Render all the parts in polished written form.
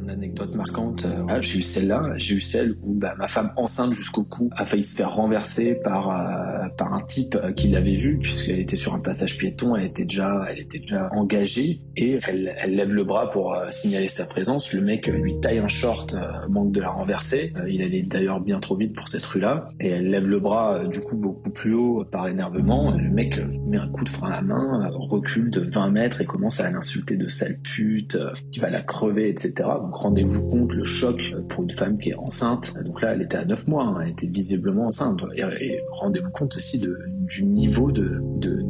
anecdote marquante, j'ai eu celle-là, j'ai eu celle où ma femme enceinte jusqu'au cou a failli se faire renverser par un type qui l'avait vue, puisqu'elle était sur un passage piéton, elle était déjà engagée, et elle lève le bras pour signaler sa présence. Le mec lui taille un short, manque de la renverser, il allait d'ailleurs bien trop vite pour cette rue-là, et elle lève le bras du coup beaucoup plus haut par énervement. Le mec met un coup de frein à main, recule de 20 mètres et commence à l'insulter de sale pute, qui va la crever, etc. Donc rendez-vous compte le choc pour une femme qui est enceinte. Donc là, elle était à 9 mois, hein, elle était visiblement enceinte. Et rendez-vous compte aussi du niveau de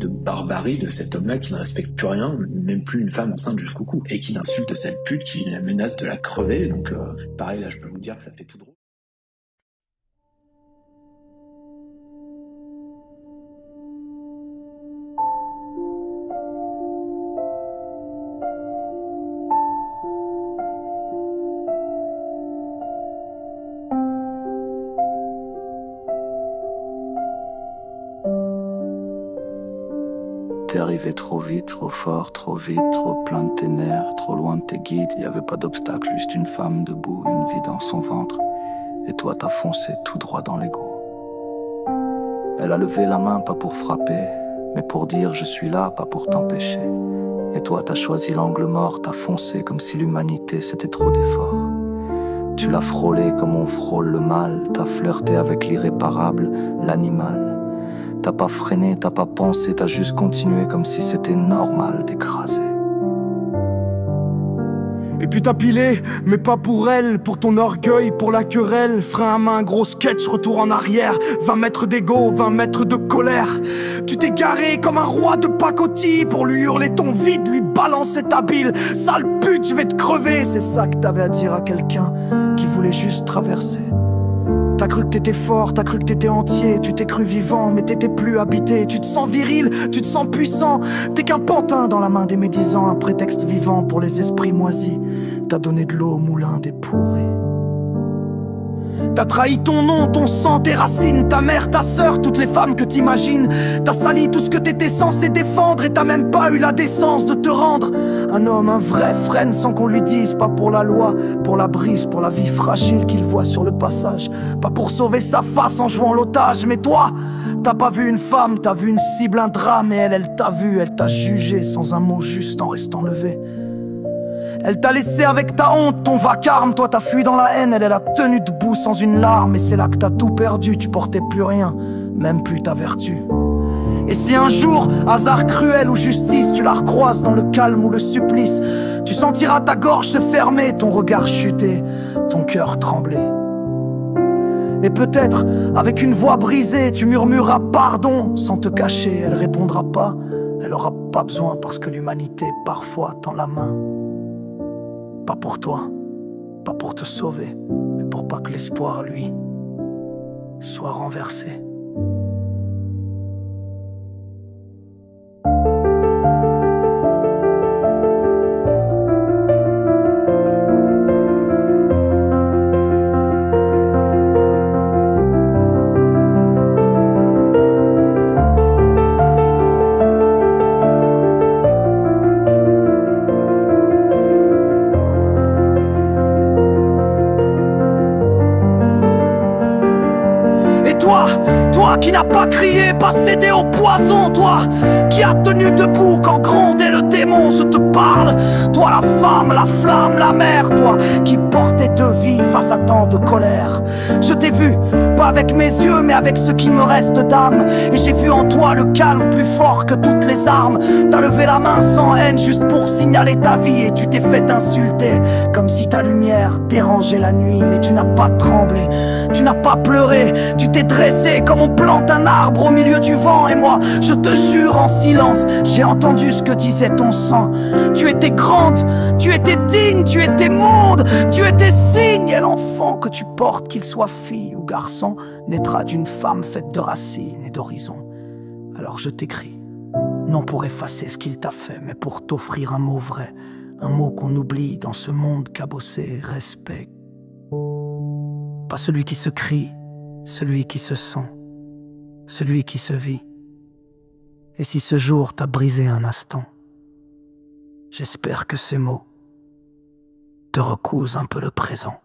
barbarie de cet homme-là qui ne respecte plus rien, même plus une femme enceinte jusqu'au cou, et qui l'insulte de sale pute, qui la menace de la crever. Donc pareil, là, je peux vous dire que ça fait tout drôle. T'es arrivé trop vite, trop fort, trop vite, trop plein de tes nerfs, trop loin de tes guides. Y avait pas d'obstacle, juste une femme debout, une vie dans son ventre. Et toi t'as foncé tout droit dans l'égo. Elle a levé la main pas pour frapper, mais pour dire je suis là, pas pour t'empêcher. Et toi t'as choisi l'angle mort, t'as foncé comme si l'humanité c'était trop d'efforts. Tu l'as frôlé comme on frôle le mal, t'as flirté avec l'irréparable, l'animal. T'as pas freiné, t'as pas pensé, t'as juste continué comme si c'était normal d'écraser. Et puis t'as pilé, mais pas pour elle, pour ton orgueil, pour la querelle. Frein à main, gros sketch, retour en arrière. 20 mètres d'ego, 20 mètres de colère. Tu t'es garé comme un roi de pacotille pour lui hurler ton vide, lui balancer ta bile. Sale pute, je vais te crever. C'est ça que t'avais à dire à quelqu'un qui voulait juste traverser. T'as cru que t'étais fort, t'as cru que t'étais entier. Tu t'es cru vivant, mais t'étais plus habité. Tu te sens viril, tu te sens puissant. T'es qu'un pantin dans la main des médisants, un prétexte vivant pour les esprits moisis. T'as donné de l'eau au moulin des pourris. T'as trahi ton nom, ton sang, tes racines, ta mère, ta sœur, toutes les femmes que t'imagines. T'as sali tout ce que t'étais censé défendre et t'as même pas eu la décence de te rendre. Un homme, un vrai frêne sans qu'on lui dise. Pas pour la loi, pour la brise, pour la vie fragile qu'il voit sur le passage. Pas pour sauver sa face en jouant l'otage. Mais toi, t'as pas vu une femme, t'as vu une cible, un drame. Et elle t'a vu, elle t'a jugé sans un mot juste en restant levée. Elle t'a laissé avec ta honte, ton vacarme. Toi t'as fui dans la haine, elle a tenu debout sans une larme. Et c'est là que t'as tout perdu, tu portais plus rien, même plus ta vertu. Et si un jour, hasard cruel ou justice, tu la recroises dans le calme ou le supplice, tu sentiras ta gorge se fermer, ton regard chuter, ton cœur trembler. Et peut-être, avec une voix brisée, tu murmureras pardon sans te cacher. Elle répondra pas, elle aura pas besoin parce que l'humanité parfois tend la main. Pas pour toi, pas pour te sauver, mais pour pas que l'espoir, lui, soit renversé. Toi qui n'as pas crié, pas cédé au poison. Toi qui as tenu debout quand grondait le démon. Je te parle, toi la femme, la flamme, la mère. Toi qui portais deux vies face à tant de colère. Je t'ai vu, pas avec mes yeux mais avec ce qui me reste d'âme. Et j'ai vu en toi le calme plus fort que toutes les armes. T'as levé la main sans haine juste pour signaler ta vie. Et tu t'es fait insulter comme si ta lumière dérangeait la nuit. Mais tu n'as pas tremblé, tu n'as pas pleuré. Tu t'es dressé comme on plante un arbre au milieu du vent. Et moi, je te jure en silence, j'ai entendu ce que disait ton sang. Tu étais grande, tu étais digne, tu étais monde, tu étais signe. Et l'enfant que tu portes, qu'il soit fille ou garçon, naîtra d'une femme faite de racines et d'horizons. Alors je t'écris, non pour effacer ce qu'il t'a fait, mais pour t'offrir un mot vrai, un mot qu'on oublie dans ce monde cabossé. Respect. Pas celui qui se crie, celui qui se sent, celui qui se vit. Et si ce jour t'a brisé un instant, j'espère que ces mots te recouse un peu le présent.